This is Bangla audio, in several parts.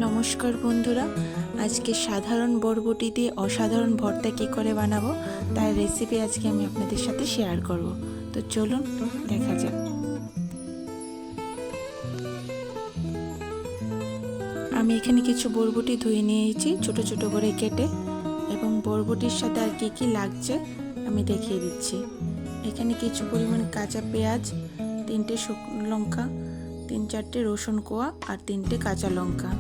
নমস্কার বন্ধুরা, আজকে সাধারণ বরবটি দিয়ে অসাধারণ ভর্তা কী করে বানাবো তার রেসিপি আজকে আমি আপনাদের সাথে শেয়ার করব। তো চলুন দেখা যাক। আমি এখানে কিছু বরবটি ধুয়ে নিয়েছি ছোট ছোট করে কেটে, এবং বরবটির সাথে আর কী কী লাগছে আমি দেখিয়ে দিচ্ছি। এখানে কিছু পরিমাণ কাঁচা পেঁয়াজ, 3টে শুকনো লঙ্কা, 3-4টে রসুন কোয়া আর 3টে কাঁচা লঙ্কা।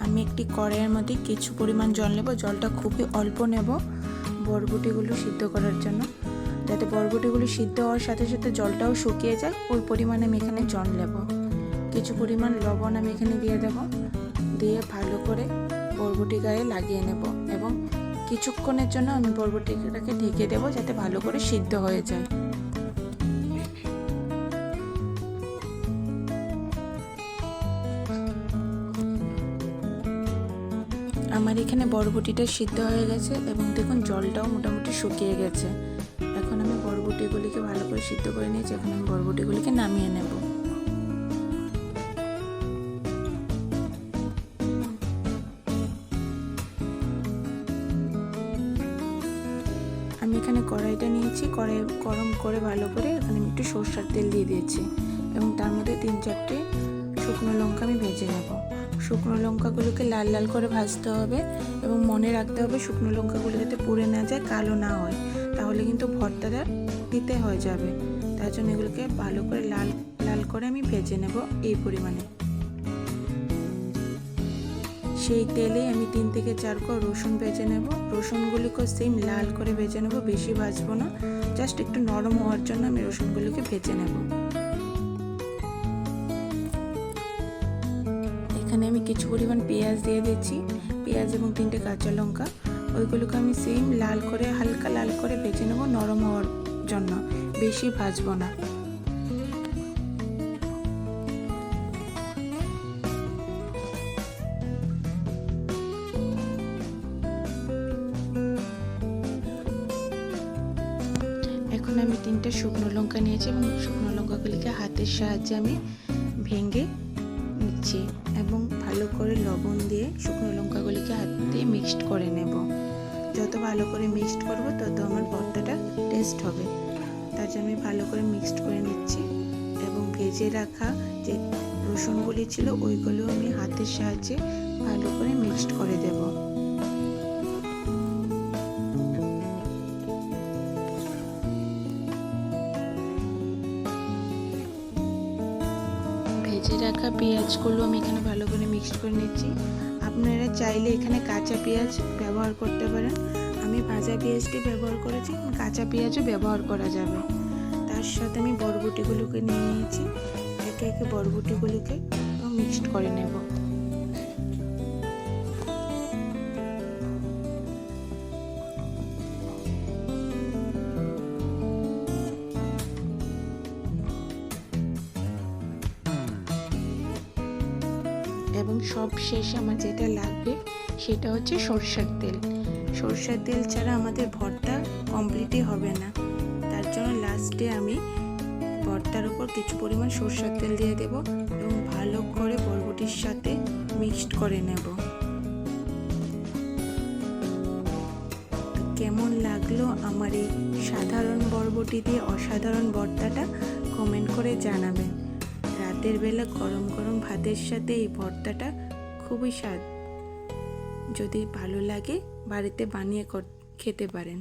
আমি একটি কড়াইয়ের মধ্যে কিছু পরিমাণ জল নেব। জলটা খুবই অল্প নেব বরবটিগুলো সিদ্ধ করার জন্য, যাতে বরবটিগুলো সিদ্ধ হওয়ার সাথে সাথে জলটাও শুকিয়ে যায়। ওই পরিমাণে আমি এখানে জল নেব। কিছু পরিমাণ লবণ আমি এখানে দিয়ে দেব, দিয়ে ভালো করে বরবটি গায়ে লাগিয়ে নেব, এবং কিছুক্ষণের জন্য আমি বরবটিটাকে ঢেকে দেব যাতে ভালো করে সিদ্ধ হয়ে যায়। আমার এখানে বরবটিটা সিদ্ধ হয়ে গেছে এবং দেখুন জলটাও মোটামুটি শুকিয়ে গেছে। এখন আমি বরবটিগুলিকে ভালো করে সিদ্ধ করে নিয়েছি। এখন আমি বরবটিগুলিকে নামিয়ে নেব। আমি এখানে কড়াইটা নিয়েছি, কড়াই গরম করে ভালো করে এখানে আমি একটু সরষের তেল দিয়ে দিয়েছি, এবং তার মধ্যে 3-4টে শুকনো লঙ্কা আমি ভেজে নেব। শুকনো লঙ্কাগুলোকে লাল লাল করে ভাজতে হবে, এবং মনে রাখতে হবে শুকনো লঙ্কাগুলো যাতে পুড়ে না যায়, কালো না হয়, তাহলে কিন্তু ভর্তাটা দিতে হয়ে যাবে। তার জন্য এগুলোকে ভালো করে লাল লাল করে আমি ভেজে নেব এই পরিমাণে। সেই তেলে আমি 3-4 কোয়া রসুন ভেজে নেব। রসুনগুলিকে সেম লাল করে ভেজে নেব, বেশি ভাজবো না, জাস্ট একটু নরম হওয়ার জন্য আমি রসুনগুলিকে ভেজে নেব। এখানে আমি কিছু পরিমাণ পেঁয়াজ দিয়ে দিচ্ছি, পেঁয়াজ এবং 3টে কাঁচা লঙ্কা। ওইগুলোকে আমি সেম লাল করে হালকা লাল করে ভেজে নেব, নরম হওয়ার জন্য, বেশি ভাজবো না। এখন আমি 3টে শুকনো লঙ্কা নিয়েছি, এবং শুকনো লঙ্কাগুলিকে হাতের সাহায্যে আমি ভেঙে নিচ্ছি, এবং ভালো করে লবণ দিয়ে শুকনো লঙ্কাগুলিকে হাত দিয়ে মিক্সড করে নেব। যত ভালো করে মিক্সড করব তত আমার ভর্তাটা টেস্ট হবে। তার জন্য আমি ভালো করে মিক্সড করে নিচ্ছি, এবং ভেজে রাখা যে রসুনগুলি ছিল ওইগুলো আমি হাতের সাহায্যে ভালো করে মিক্সড করে দেব। ভেজে রাখা পেঁয়াজগুলো আমি এখানে ভালো করে মিক্সড করে নিচ্ছি। আপনারা চাইলে এখানে কাঁচা পেঁয়াজ ব্যবহার করতে পারেন। আমি ভাজা পেঁয়াজটি ব্যবহার করেছি, কাঁচা পেঁয়াজও ব্যবহার করা যাবে। তার সাথে আমি বরবটিগুলোকে নিয়ে নিয়েছি, একে একে বরবটিগুলোকে মিক্সড করে নেব। এবং সব শেষে আমার যেটা লাগবে সেটা হচ্ছে সরষের তেল। সরষের তেল ছাড়া আমাদের ভর্তা কমপ্লিটই হবে না। তার জন্য লাস্টে আমি ভর্তার উপর কিছু পরিমাণ সরষের তেল দিয়ে দেব, এবং ভালো করে বরবটির সাথে মিক্সড করে নেব। কেমন লাগলো আমার এই সাধারণ বরবটি দিয়ে অসাধারণ ভর্তাটা কমেন্ট করে জানাবেন। রাতের বেলা গরম গরম ভাতের সাথে এই ভর্তাটা খুবই স্বাদ। যদি ভালো লাগে বাড়িতে বানিয়ে খেতে পারেন।